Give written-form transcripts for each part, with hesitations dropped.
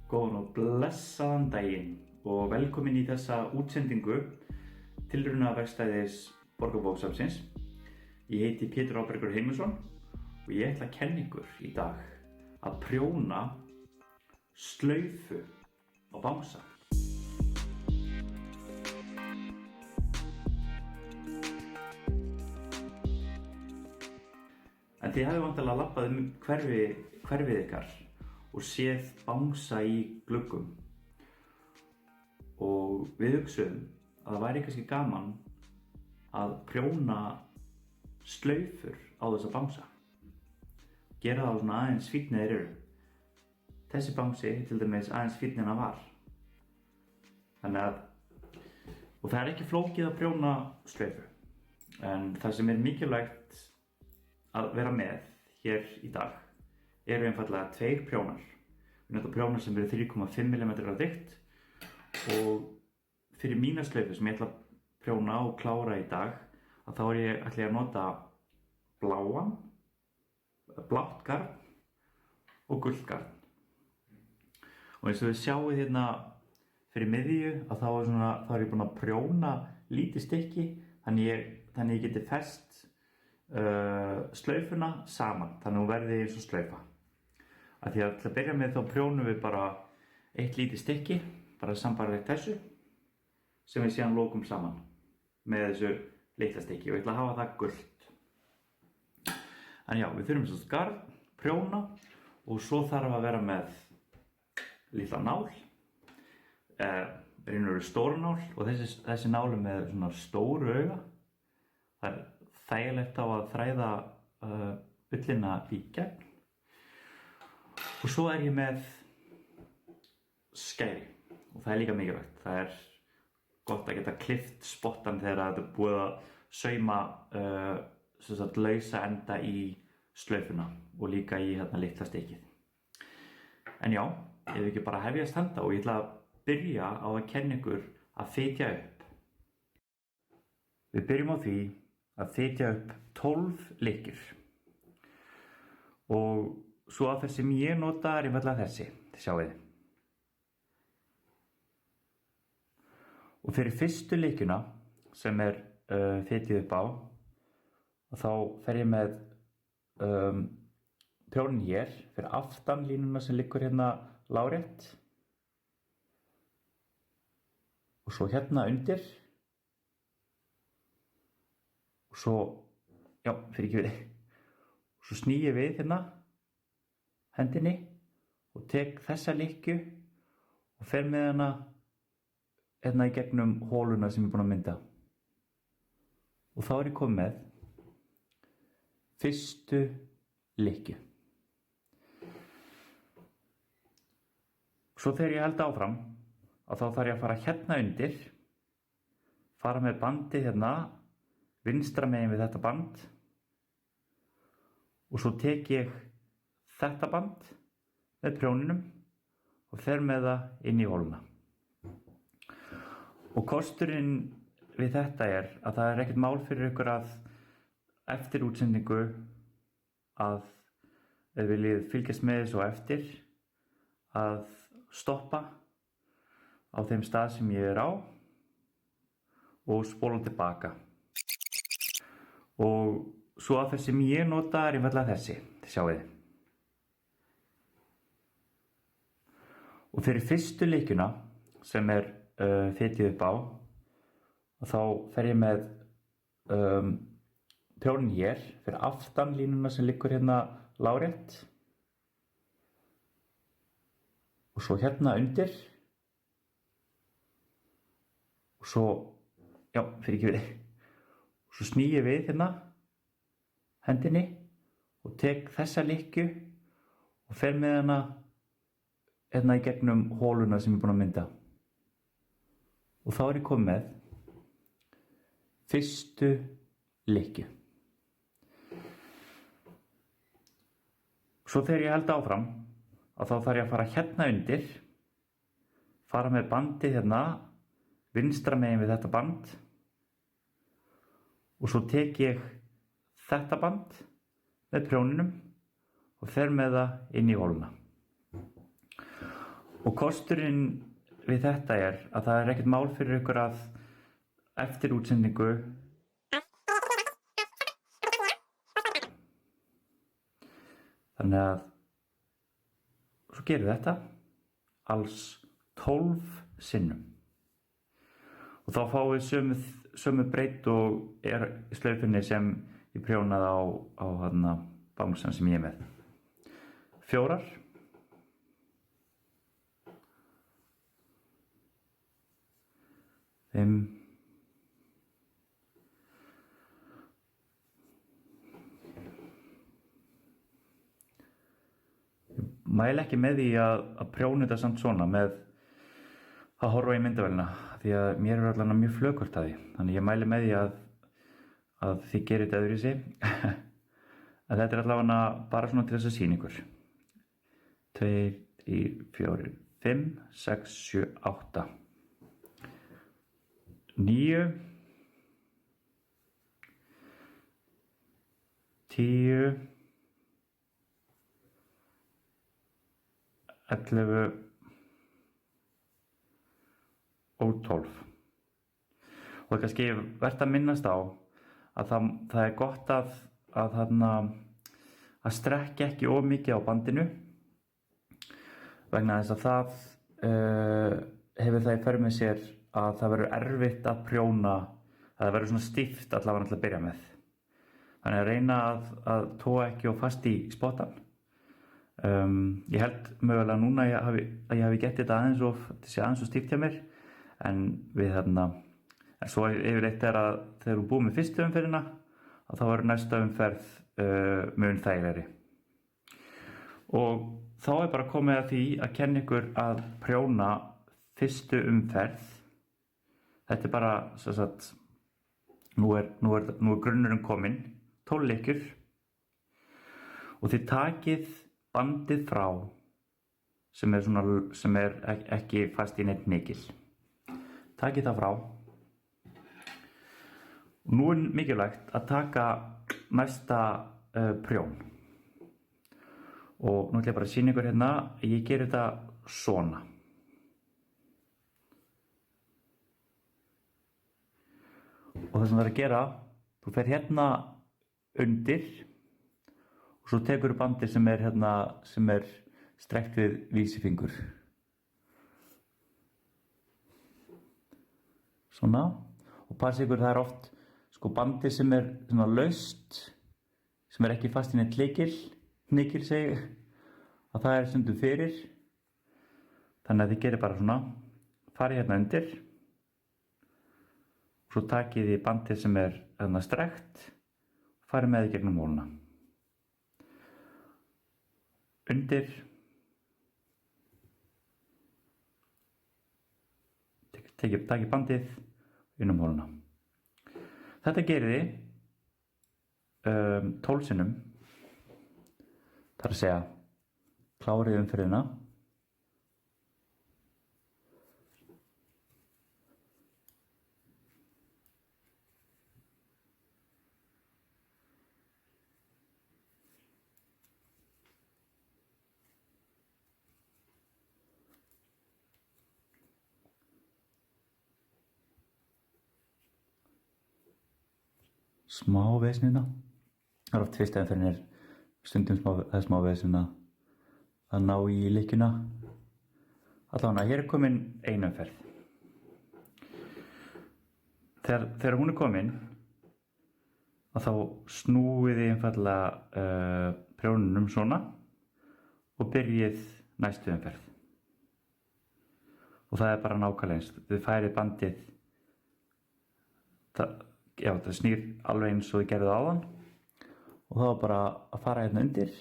Góðan og blessaðan daginn og velkomin í þessa útsendingu tilraunaverkstæðis Borgarbókasafnsins. Ég heiti Pétur Ábergur Heimisson og ég ætla að kenna ykkur í dag að prjóna slaufu á bangsa. En þið hafið væntanlega labbað hverfið ykkar og séð bangsa í gluggum. Og við hugsuðum að það væri kannski gaman að prjóna slaufur á þessa bangsa. Gera það svona aðeins fínni þeir eru. Þessi bangsi til dæmis aðeins fínni en hann var. Og það er ekki flókið að prjóna slaufu. En það sem er mikilvægt að vera með hér í dag eru einfaldlega 2 prjónar. Við notum prjónar sem eru 3,5 mm að þykkt og fyrir mína slaufu sem ég ætla að prjóna og klára í dag að þá ætla ég að nota blátt garn og gult garn. Og eins og við sjáum hérna fyrir miðju að þá er ég búinn að prjóna lítið stykki þannig ég geti fest slaufuna saman, þannig að hún verði eins og slaufa. Af því að til að byrja með þá prjónum við bara eitt lítið stykki, bara sambærilegt þessu, sem við síðan lokum saman með þessu litla stykki og ég ætla að hafa það gult. En já, við þurfum svo garn, prjóna og svo þarf að vera með litla nál, raunverulega stóra nál og þessi nál er með svona stóru auga. Það er þægilegt á að þræða ullina í gegn. Og svo er ég með skæri og það er líka mikilvægt. Það er gott að geta klippt spottan þegar þetta er búið að sauma lausa enda í slaufuna og líka í litla stykkið. En já, ég vil ekki bara hefjast handa og ég ætla að byrja á að kenna ykkur að fitja upp. Við byrjum á því að fitja upp 12 lykkjur og svo að þessi sem ég nota er einfaldlega þessi, þið sjáið. Og fyrir fyrstu lykkjuna sem er fitjuð upp á þá fer ég með prjónin hér fyrir aftan línuna sem liggur hérna lárétt og svo hérna undir. Og svo, svo sný ég við hérna hendinni og tek þessa lykkju og fer með hana hérna í gegnum hóluna sem ég er búinn að mynda. Og þá er ég komið með fyrstu lykkju. Svo þegar ég held áfram að þá þarf ég að fara hérna undir, fara með bandið hérna vinstra megin við þetta band og svo tek ég þetta band með prjóninum og fer með það inn í hóluna. Og kosturinn við þetta er að það er ekkert mál fyrir ykkur að eftir útsendingu að ef viljið fylgjast með þessu eftir að stoppa á þeim stað sem ég er á og spóla tilbaka. Og svo að þessi sem ég nota er einfaldlega þessi, þið sjáið. Og fyrir fyrstu lykkjuna sem er fitjuð upp á þá fer ég með prjónin hér fyrir aftan línuna sem liggur hérna lárétt og svo hérna undir og svo, svo sný ég við hérna hendinni og tek þessa lykkju og fer með hana hérna í gegnum hóluna sem ég er búinn að mynda. Og þá er ég komið með fyrstu lykkju. Svo þegar ég held áfram að þá þarf ég að fara hérna undir, fara með bandið hérna vinstra megin við þetta band og svo tek ég þetta band með prjóninum og fer með það inn í hóluna. Og kosturinn við þetta að það ekkert mál fyrir ykkur að eftir útsendingu þannig að svo gerum við þetta alls 12 sinnum og þá fáum við sömu breidd og í slaufunni sem ég prjónaði á bangsan sem ég með 4 5 mæli ekki með því að prjóna þetta samt svona með að horfa í myndavélina því að mér allavega mjög flökurt að því þannig ég mæli með því að þið gerir þetta öðruvísi en þetta allavega bara svona til þess að sýna ykkur 2, 3, 4, 5, 6, 7, 8 9 10 11 og 12 og kannski verðt að minnast á að það gott að strekkja ekki of mikið á bandinu vegna þess að það hefur það í för með sér að það verður erfitt að prjóna að það verður svona stíft allavega til að byrja með þannig að reyna að toga ekki of fast í spottan ég held mögulega núna að ég hafi gett þetta aðeins og stíft hjá mér en við en svo yfirleitt þegar þú búið með fyrstu umferðina að þá verður næsta umferð mun þægilegri og þá bara komið að því að kenna ykkur að prjóna fyrstu umferð þetta bara nú er grunnurinn kominn 12 lykkjur og þið takið bandið frá sem er ekki fast í neitt hnykil takið það frá og nú er mikilvægt að taka næsta prjón og nú ætla ég bara að sýna ykkur hérna ég geri þetta svona og það sem það er að gera þú fer hérna undir og svo tekur bandið sem er strekt við vísifingur svona og passa ykkur það oft bandið sem er svona laust sem er ekki fast í neitt hnykil segi að það er stundum fyrir þannig að þið gerir bara svona farið hérna undir og svo takið þið bandið sem er strekt og farið með í gegnum hóluna undir takið bandið inn hóluna þetta gerir þið 12 sinnum það er að segja klárið umferðina smá vesnina það er oft fyrst umferðin stundum smá vesnina að ná í lykkjuna allavega hér er komin ein umferð þegar hún er komin að þá snúið þið einfaldlega prjónunum svona og byrjið næstu umferð og það er bara nákvæmlega eins þið færið bandið það snýr alveg eins og þið gerðuð áðan og þá bara að fara hérna undir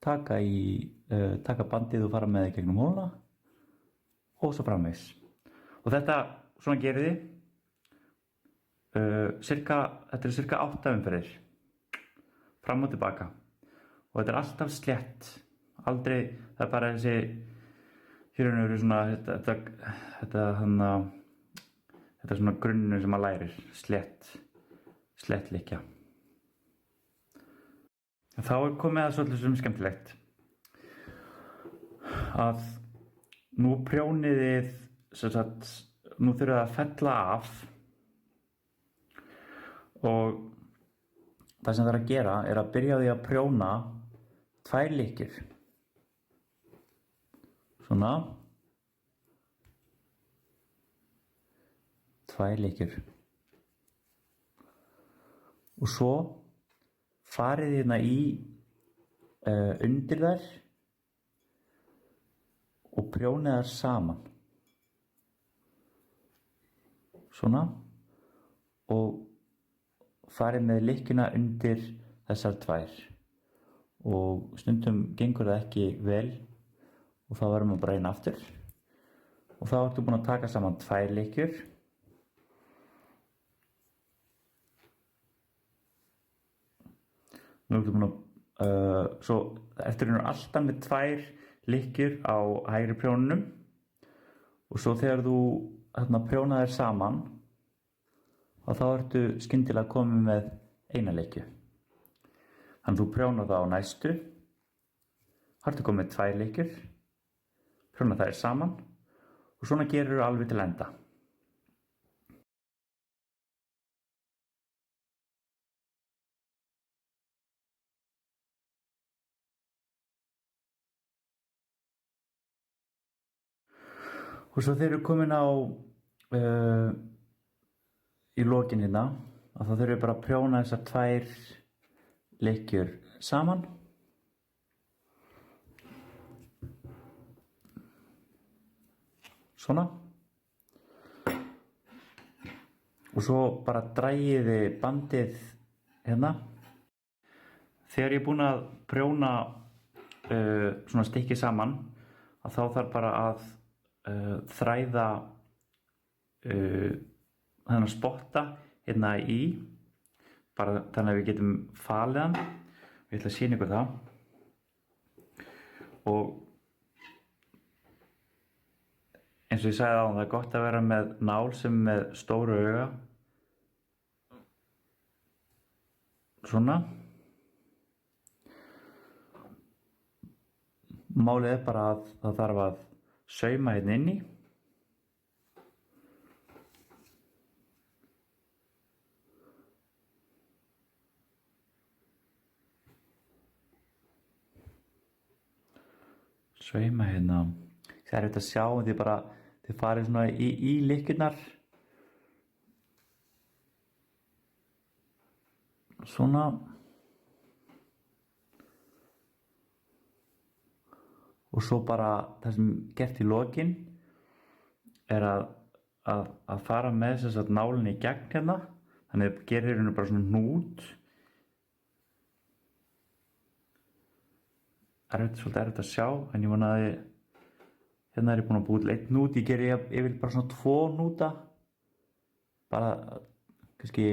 taka bandið og fara með það gegnum hóluna og svo framvegis og þetta svona gerið þið þetta er cirka 8 umferðir fram og tilbaka og þetta er alltaf slétt aldrei, það er bara þessi hér er svona þetta er svona grunnur sem maður lærir slétt lykkja þá er komið að svolítið sem skemmtilegt að nú prjónið þið, nú þurfið að fella af og það sem það að gera að byrja á því að prjóna 2 lykkjur. Svona. 2 lykkjur. Og svo farið hérna í undir þær og prjónið þær saman. Svona. Og farið með lykkjuna undir þessar 2. Og stundum gengur það ekki vel og þá verðum við bara einn aftur. Og þá ertu búin að taka saman 2 lykkjur. Nú ertu búin að, svo ertu alltaf með 2 lykkjur á hægri prjónunum og svo þegar þú prjónar þær saman og þá ertu skyndilega komið með 1 lykkju. Þannig þú prjónar það á næstu, þá ertu komið með 2 lykkjur, prjónar þær saman og svona gerur þú alveg til enda. Og svo þegar við komin á í lokin hérna, þá þurfum við bara að prjóna þessar 2 lykkjur saman. Svona. Og svo bara dragið þið bandið hérna. Þegar ég er búinn að prjóna svona stykki saman, þá þarf bara að þræða þennan spotta hérna í, bara þannig að við getum falið hann. Ég ætla að sýna ykkur það. Og eins og ég sagði áðan, það er gott að vera með nál sem er með stóru auga. Svona. Málið er bara að það þarf að sauma hérna inni. Sauma hérna. Það er erfitt að sjá, því bara þið farið svona í lykkjurnar. Svona. Og svo bara það sem gert í lokin er að fara með þess að nálinni í gegn hérna. Þannig að það gerir hérna bara svona hnút. Svolítið erfitt að sjá, en ég vona að hérna er ég búinn að búa til 1 hnút. Ég geri yfir bara svona 2 hnúta. Bara kannski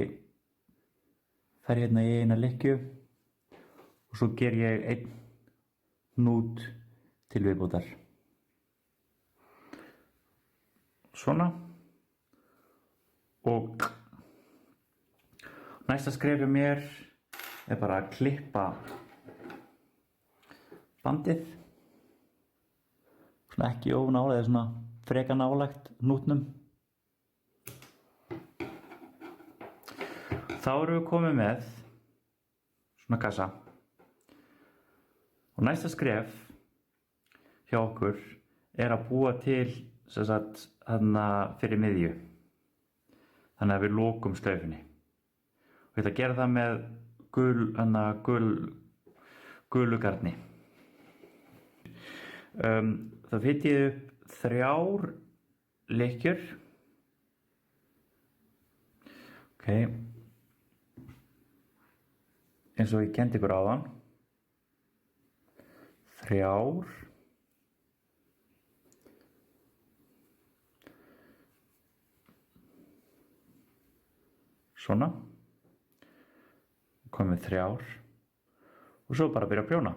fer ég hérna í eina lykkju og svo ger ég 1 hnút til viðbótar. Svona. Og næsta skref hjá mér er bara að klippa bandið. Svona ekki of nálægt, eða svona freka nálægt hnútnum. Þá erum við komið með svona kassa. Og næsta skref hjá okkur er að búa til þarna fyrir miðju. Þannig að við lokum slaufunni. Og ég ætla að gera það með gulu garni. Það fitið ég upp 3 lykkjur. Ok. Eins og ég kenndi ykkur áðan. 3. Svona. Komið 3. Og svo bara byrja að prjóna.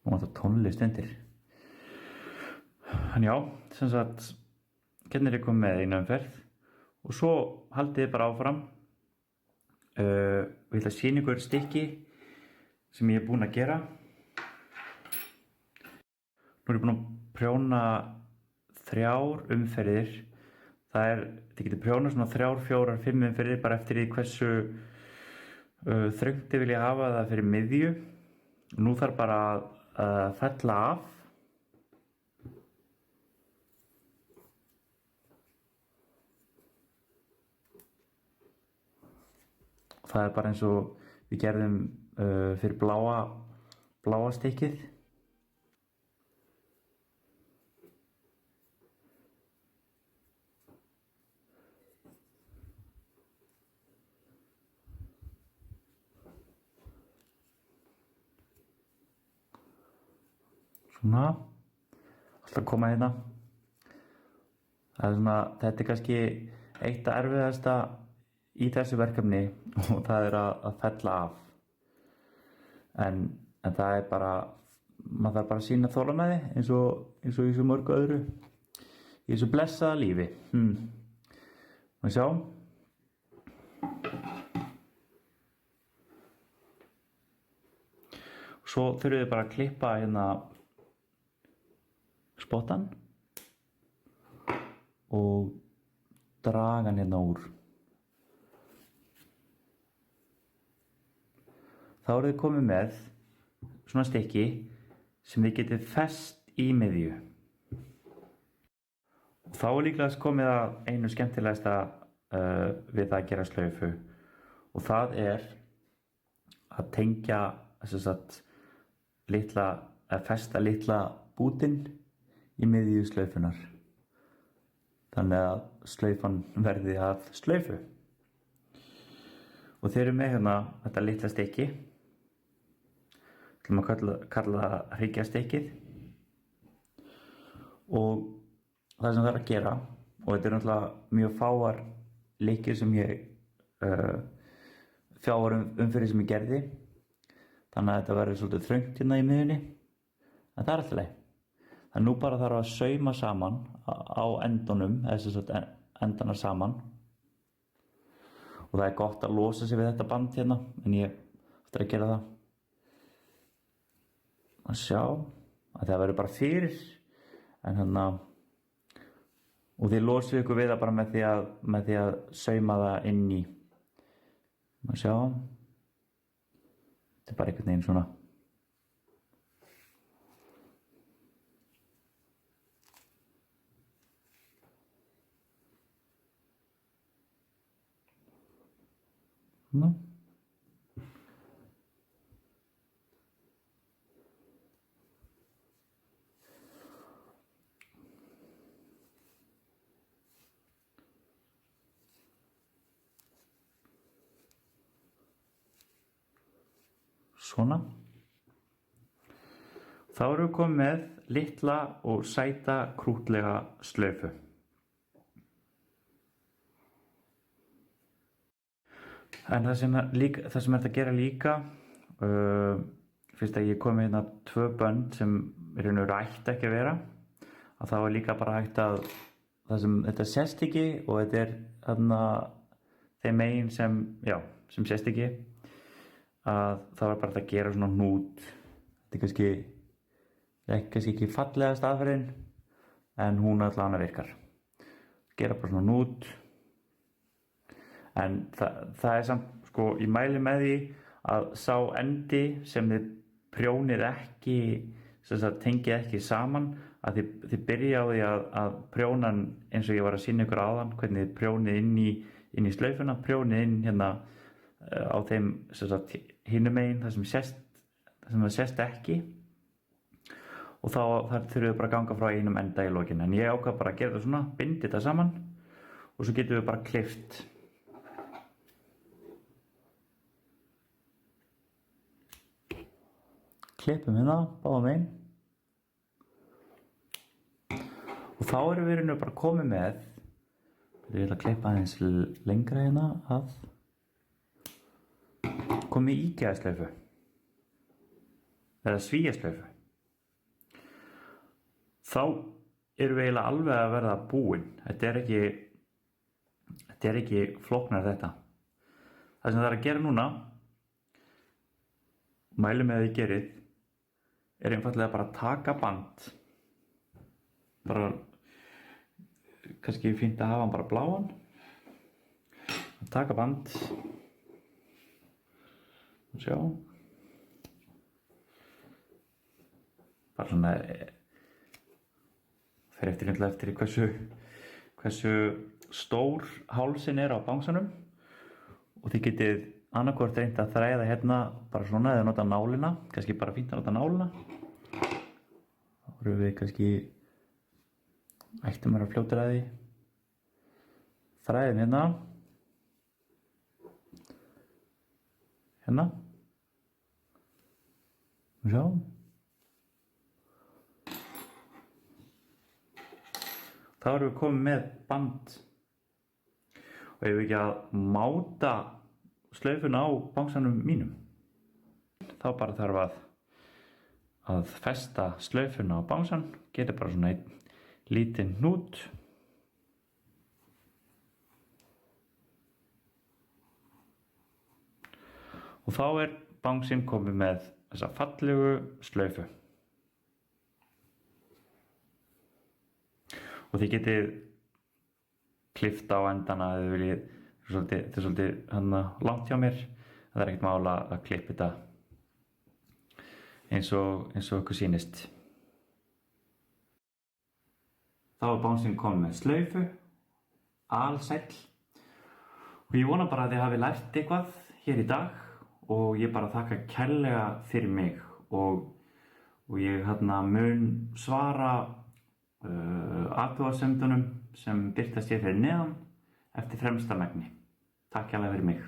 Nú vantar tónlist undir. Hann já, sem sagt, hérna er ég komið með einu umferð og svo haldið þið bara áfram. Og ég ætla að sýna ykkur stykki sem ég er búinn að gera. Nú er ég búinn að prjóna 3 umferðir. Þið getur prjónað svona 3, 4, 5 umferðir bara eftir því hversu þröngt þið vilja hafa það fyrir miðju. Nú þarf bara að fella af. Það er bara eins og við gerðum fyrir bláa stykkið. Svona, alltaf koma hérna. Þetta er kannski eitt af erfiðasta í þessu verkefni og það er að fella af. En það er bara, maður þarf bara að sýna þolinmæði eins og í svo mörgu öðru. Í þessu blessaða lífi. Má sjá. Svo þurfum við bara að klippa hérna spottan og draga hann hérna úr. Þá eruð þið komið með svona stykki sem þið getið fest í miðju. Og þá er líklegast komið að einu skemmtilegasta við það að gera slaufu og það er að tengja að festa litla bútinn í miðju slaufunar. Þannig að slaufan verði að slaufu. Og þeir eru með hérna þetta litla stykki. Við ætlum að kalla það hryggjarstykkið. Og það sem það er að gera, og þetta er náttúrulega mjög fáar lykkjur sem fáar umferðir sem ég gerði. Þannig að þetta verður svolítið þröngt hérna í miðjunni. En það er alltaf leið. Það nú bara þarf að sauma saman á endunum, eða endana saman. Og það er gott að losa sig við þetta band hérna, en ég ætla að gera það. Að sjá, að það verður bara fyrir, og þið losið ykkur við það bara með því að sauma það inn í. Að sjá, þetta er bara einhvern veginn svona. Svona. Svona. Þá erum við komið með litla og sæta krúttlega slaufu. En það sem er að gera líka, fyrst að ég kom með hérna 2 bönd sem í raun og veru ætti ekki að vera, að það var líka bara hægt að þetta sést ekki og þetta er þarna þeim megin sem sést ekki. Að það var bara að gera svona hnút. Þetta er kannski ekki fallega staðferðin, en hún allavega virkar. Gera bara svona hnút. En það er samt, ég mæli með því að sá endi sem þið prjónið ekki, tengið ekki saman, að þið byrja á því að prjóna eins og ég var að sýna ykkur áðan, hvernig þið prjónið inn í slaufuna, prjónið inn hérna á þeim hinum megin það sem sést ekki og þar þurfum við bara að ganga frá einum enda í lokin. En ég ákvað bara að gera þetta svona, bindi þetta saman og svo getum við bara klippt. Klippum hérna, báðum megin. Og þá erum við bara komið með, ég ætla að klippa aðeins lengra hérna að komið í IKEA-slaufu eða svíjaslaufu. Þá erum við eiginlega alveg að verða búin. Þetta er ekki flóknar þetta. Það sem það er að gera núna, mælum með að þið gerið, er einfaldlega bara að taka band. Bara, kannski fínt að hafa hann bara bláan. Taka band. Sjá. Bara svona, fer eftir hversu stór hálsinn er á bangsanum. Og þið getið annarkvort reynt að þræða hérna bara svona eða nota nálina, kannski bara fínt að nota nálina. Þá erum við kannski, ættum að vera fljótir að því. Þræðum hérna. Hérna. Sjá. Þá erum við komið með band. Og ef við ekki að máta slaufuna á bangsanum mínum, þá bara þarf að festa slaufuna á bangsan, geta bara svona einn lítinn hnút. Og þá er bangsinn komið með þessa fallegu slaufu. Og þið getið klippt á endana ef þið viljið. Þetta er svolítið langt hjá mér. Það er ekkert mál að klippa þetta eins og ykkur sýnist. Þá er bangsinn komið með slaufu, alsæll. Og ég vona bara að þið hafi lært eitthvað hér í dag og ég bara þakka kærlega fyrir mig og ég mun svara athugasemdunum sem birtast hér fyrir neðan eftir fremsta megni. Takk kærlega fyrir mig.